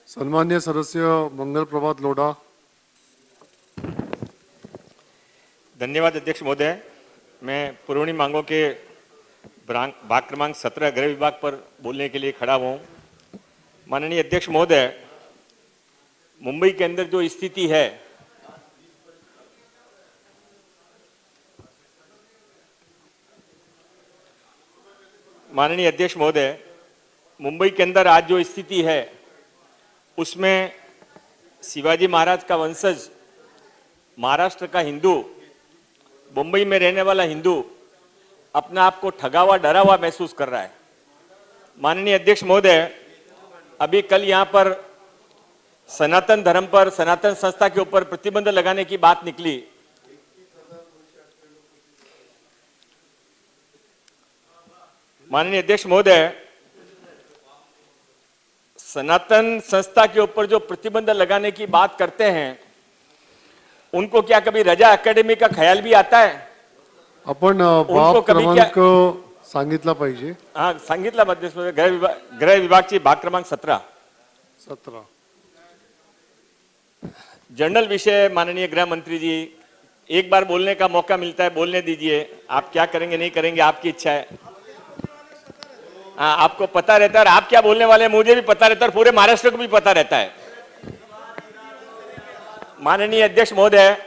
सन्मान्य सदस्य मंगल प्रभात लोढ़ा। धन्यवाद अध्यक्ष महोदय। मैं पुरवणी मांगों के भाग क्रमांक 17 गृह विभाग पर बोलने के लिए खड़ा हुआ हूँ। माननीय अध्यक्ष महोदय, मुंबई के अंदर जो स्थिति है, माननीय अध्यक्ष महोदय, मुंबई के अंदर आज जो स्थिति है उसमें शिवाजी महाराज का वंशज, महाराष्ट्र का हिंदू, मुंबई में रहने वाला हिंदू अपने आप को ठगा हुआ, डरा हुआ महसूस कर रहा है। माननीय अध्यक्ष महोदय, अभी कल यहाँ पर सनातन धर्म पर, सनातन संस्था के ऊपर प्रतिबंध लगाने की बात निकली। माननीय अध्यक्ष महोदय, सनातन संस्था के ऊपर जो प्रतिबंध लगाने की बात करते हैं, उनको क्या कभी रजा अकेडमी का ख्याल भी आता है? आपण बाब क्रमांक सांगितला पाहिजे। हाँ, सांगितला अध्यक्ष महोदय, गृह विभागची भाग क्रमांक 17 जनरल विषय। माननीय गृह मंत्री जी, एक बार बोलने का मौका मिलता है, बोलने दीजिए। आप क्या करेंगे नहीं करेंगे आपकी इच्छा है। आपको पता रहता है, आप क्या बोलने वाले मुझे भी पता रहता है और पूरे महाराष्ट्र को भी पता रहता है। माननीय अध्यक्ष महोदय,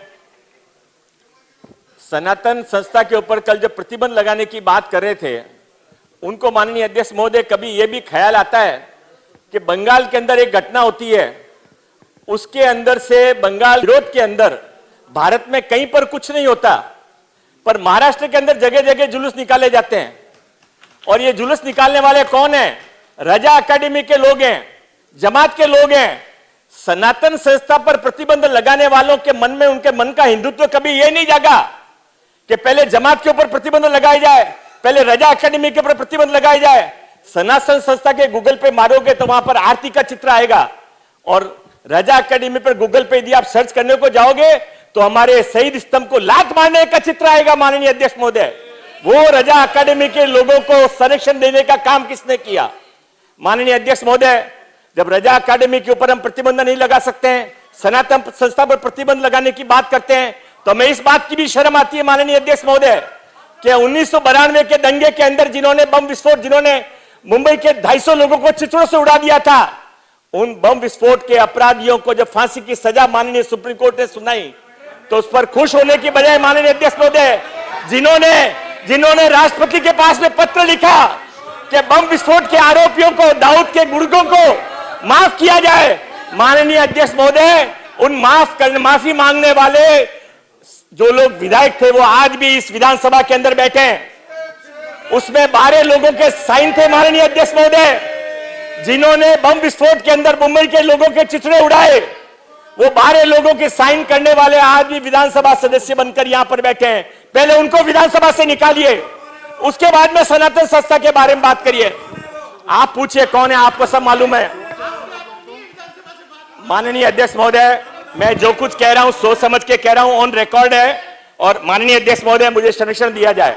सनातन संस्था के ऊपर कल जो प्रतिबंध लगाने की बात कर रहे थे, उनको माननीय अध्यक्ष महोदय कभी यह भी ख्याल आता है कि बंगाल के अंदर एक घटना होती है, उसके अंदर से बंगाल विरोध के अंदर भारत में कहीं पर कुछ नहीं होता, पर महाराष्ट्र के अंदर जगह जगह जुलूस निकाले जाते हैं। और ये जुलूस निकालने वाले कौन हैं? रजा अकेडमी के लोग हैं, जमात के लोग हैं। सनातन संस्था पर प्रतिबंध लगाने वालों के मन में, उनके मन का हिंदुत्व कभी ये नहीं जागा कि पहले जमात के ऊपर प्रतिबंध लगाया जाए, पहले रजा अकेडमी के ऊपर प्रतिबंध लगाया जाए। सनातन संस्था के गूगल पे मारोगे तो वहां पर आरती का चित्र आएगा, और रजा अकेडमी पर गूगल पे यदि आप सर्च करने को जाओगे तो हमारे शहीद स्तंभ को लात मारने का चित्र आएगा। माननीय अध्यक्ष महोदय, वो रजा अकेडमी के लोगों को संरक्षण देने का काम किसने किया? माननीय अध्यक्ष महोदय, जब रजा अकेडमी के ऊपर हम प्रतिबंध नहीं लगा सकते हैं, सनातन संस्था पर प्रतिबंध लगाने की बात करते हैं, तो हमें इस बात की भी शर्म आती है माननीय अध्यक्ष महोदय कि 1992 के दंगे के अंदर जिन्होंने बम विस्फोट, जिन्होंने मुंबई के 250 लोगों को चिथड़ों से उड़ा दिया था, उन बम विस्फोट के अपराधियों को जब फांसी की सजा माननीय सुप्रीम कोर्ट ने सुनाई, तो उस पर खुश होने की बजाय माननीय अध्यक्ष महोदय, जिन्होंने राष्ट्रपति के पास में पत्र लिखा कि बम विस्फोट के आरोपियों को, दाऊद के गुर्गों को माफ किया जाए, माननीय अध्यक्ष महोदय, उन माफी मांगने वाले जो लोग विधायक थे वो आज भी इस विधानसभा के अंदर बैठे हैं। उसमें 12 लोगों के साइन थे माननीय अध्यक्ष महोदय, जिन्होंने बम विस्फोट के अंदर मुंबई के लोगों के चिथड़े उड़ाए। वो 12 लोगों के साइन करने वाले आज भी विधानसभा सदस्य बनकर यहां पर बैठे हैं। पहले उनको विधानसभा से निकालिए, उसके बाद में सनातन संस्था के बारे में बात करिए। आप पूछिए कौन है, आपको सब मालूम है। माननीय अध्यक्ष महोदय, मैं जो कुछ कह रहा हूं सोच समझ के कह रहा हूं, ऑन रिकॉर्ड है। और माननीय अध्यक्ष महोदय, मुझे संरक्षण दिया जाए।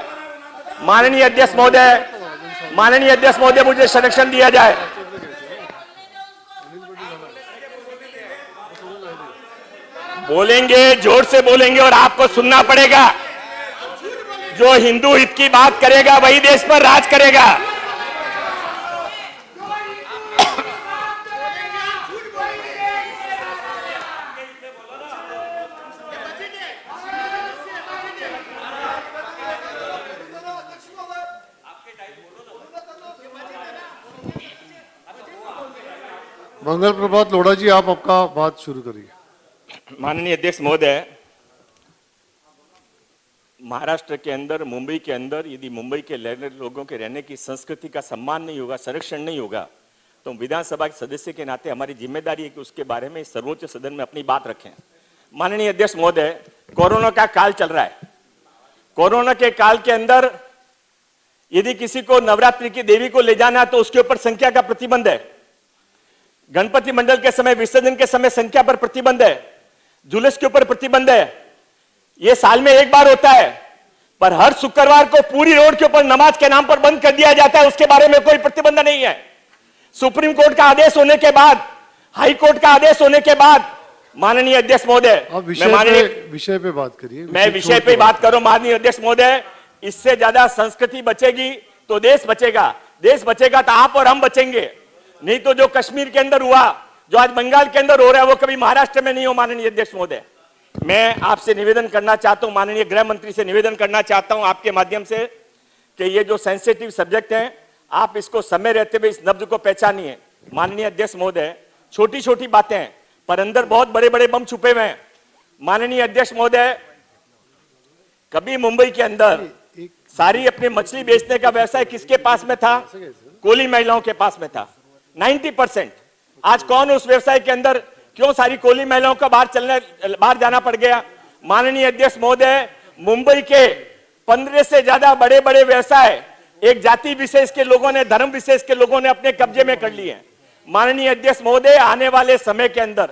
माननीय अध्यक्ष महोदय, मुझे संरक्षण दिया जाए। बोलेंगे, जोर से बोलेंगे और आपको सुनना पड़ेगा। जो हिंदू हित की बात करेगा वही देश पर राज करेगा। मंगल प्रभात लोढ़ा जी, आप आपका बात शुरू करिए। माननीय अध्यक्ष महोदय, महाराष्ट्र के अंदर, मुंबई के अंदर यदि मुंबई के लोगों के रहने की संस्कृति का सम्मान नहीं होगा, संरक्षण नहीं होगा, तो विधानसभा के सदस्य के नाते हमारी जिम्मेदारी है कि उसके बारे में सर्वोच्च सदन में अपनी बात रखें। माननीय अध्यक्ष महोदय, कोरोना का काल चल रहा है। कोरोना के काल के अंदर यदि किसी को नवरात्रि की देवी को ले जाना तो उसके ऊपर संख्या का प्रतिबंध है। गणपति मंडल के समय, विसर्जन के समय संख्या पर प्रतिबंध है। जुलूस के ऊपर प्रतिबंध है। यह साल में एक बार होता है, पर हर शुक्रवार को पूरी रोड के ऊपर नमाज के नाम पर बंद कर दिया जाता है, उसके बारे में कोई प्रतिबंध नहीं है। सुप्रीम कोर्ट का आदेश होने के बाद हाईकोर्ट का आदेश होने के बाद माननीय अध्यक्ष महोदय, आप मैं विषय पे बात करिए। मैं विषय पे बात करूं माननीय अध्यक्ष महोदय। इससे ज्यादा संस्कृति बचेगी तो देश बचेगा, देश बचेगा तो आप और हम बचेंगे। नहीं तो जो कश्मीर के अंदर हुआ, जो आज बंगाल के अंदर हो रहा है, वो कभी महाराष्ट्र में नहीं हो। माननीय अध्यक्ष महोदय, मैं आपसे निवेदन करना चाहता हूं, माननीय गृह मंत्री से निवेदन करना चाहता हूं आपके माध्यम से कि ये जो सेंसिटिव सब्जेक्ट है, आप इसको समय रहते हुए इस नब्ज को पहचानिए। माननीय अध्यक्ष महोदय, छोटी छोटी बातें हैं पर अंदर बहुत बड़े बड़े बम छुपे हुए हैं। माननीय अध्यक्ष महोदय, कभी मुंबई के अंदर सारी अपनी मछली बेचने का व्यवसाय किसके पास में था? कोली महिलाओं के पास में था, 90%। आज कौन उस व्यवसाय के अंदर, क्यों सारी कोली महिलाओं का बाहर जाना पड़ गया? माननीय अध्यक्ष महोदय, मुंबई के 15 से ज्यादा बड़े बड़े व्यवसाय एक जाति विशेष के लोगों ने, धर्म विशेष के लोगों ने अपने कब्जे में कर लिए हैं। माननीय अध्यक्ष महोदय, आने वाले समय के अंदर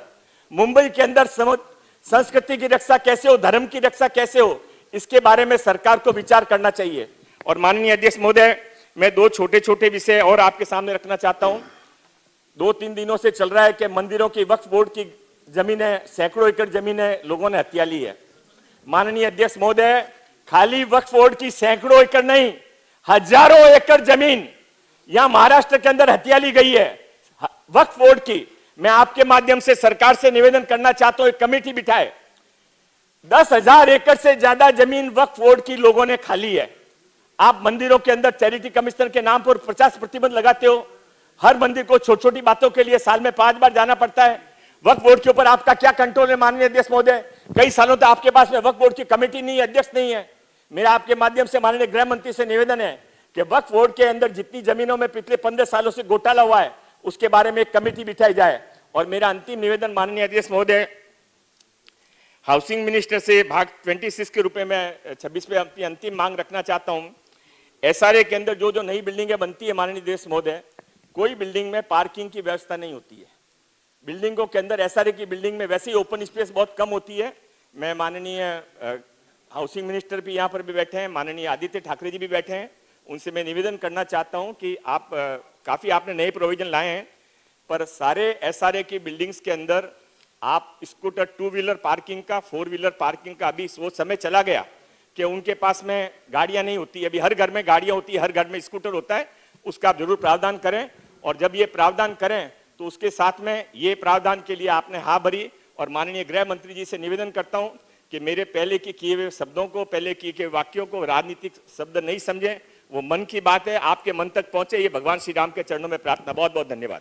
मुंबई के अंदर संस्कृति की रक्षा कैसे हो, धर्म की रक्षा कैसे हो, इसके बारे में सरकार को विचार करना चाहिए। और माननीय अध्यक्ष महोदय, मैं दो छोटे छोटे विषय और आपके सामने रखना चाहता हूं। 2-3 दिनों से चल रहा है कि मंदिरों की वक्फ बोर्ड की जमीनें, सैकड़ों एकड़ जमीनें लोगों ने हत्या ली है। माननीय अध्यक्ष महोदय, खाली वक्फ बोर्ड की सैकड़ों एकड़ नहीं, हजारों एकड़ जमीन यहां महाराष्ट्र के अंदर हत्या ली गई है वक्फ बोर्ड की। मैं आपके माध्यम से सरकार से निवेदन करना चाहता हूं, एक कमेटी बिठाए। 10,000 एकड़ से ज्यादा जमीन वक्फ बोर्ड की लोगों ने खाली है। आप मंदिरों के अंदर चैरिटी कमिश्नर के नाम पर 50 प्रतिबंध लगाते हो। हर मंदिर को छोटी छोटी बातों के लिए साल में 5 बार जाना पड़ता है। वक्फ बोर्ड के ऊपर आपका क्या कंट्रोल है? माननीय अध्यक्ष महोदय, कई सालों तक आपके पास में वक्फ बोर्ड की कमेटी नहीं है, अध्यक्ष नहीं है। मेरा आपके माध्यम से माननीय गृह मंत्री से निवेदन है कि वक्फ बोर्ड के अंदर जितनी जमीनों में पिछले 15 सालों से घोटाला हुआ है, उसके बारे में एक कमेटी बिठाई जाए। और मेरा अंतिम निवेदन माननीय अध्यक्ष महोदय, हाउसिंग मिनिस्टर से भाग 26 के रूप में 26 पे अपनी अंतिम मांग रखना चाहता हूं। एसआरए के अंदर जो जो नई बिल्डिंगें बनती है माननीय अध्यक्ष महोदय, कोई बिल्डिंग में पार्किंग की व्यवस्था नहीं होती है। बिल्डिंगों के अंदर, एसआरए की बिल्डिंग में वैसे ही ओपन स्पेस बहुत कम होती है। मैं माननीय हाउसिंग मिनिस्टर भी यहाँ पर भी बैठे हैं, माननीय आदित्य ठाकरे जी भी बैठे हैं, उनसे मैं निवेदन करना चाहता हूँ कि आप काफी आपने नए प्रोविजन लाए हैं, पर सारे एसआरए की बिल्डिंग्स के अंदर आप स्कूटर 2 व्हीलर पार्किंग का, 4 व्हीलर पार्किंग का अभी वो समय चला गया कि उनके पास में गाड़ियां नहीं होती। अभी हर घर में गाड़ियां होती है, हर घर में स्कूटर होता है। उसका आप जरूर प्रावधान करें, और जब ये प्रावधान करें तो उसके साथ में ये प्रावधान के लिए आपने हाँ भरी। और माननीय गृह मंत्री जी से निवेदन करता हूं कि मेरे पहले के किए हुए शब्दों को, पहले किए गए वाक्यों को राजनीतिक शब्द नहीं समझें। वो मन की बात है, आपके मन तक पहुंचे, ये भगवान श्री राम के चरणों में प्रार्थना। बहुत बहुत धन्यवाद।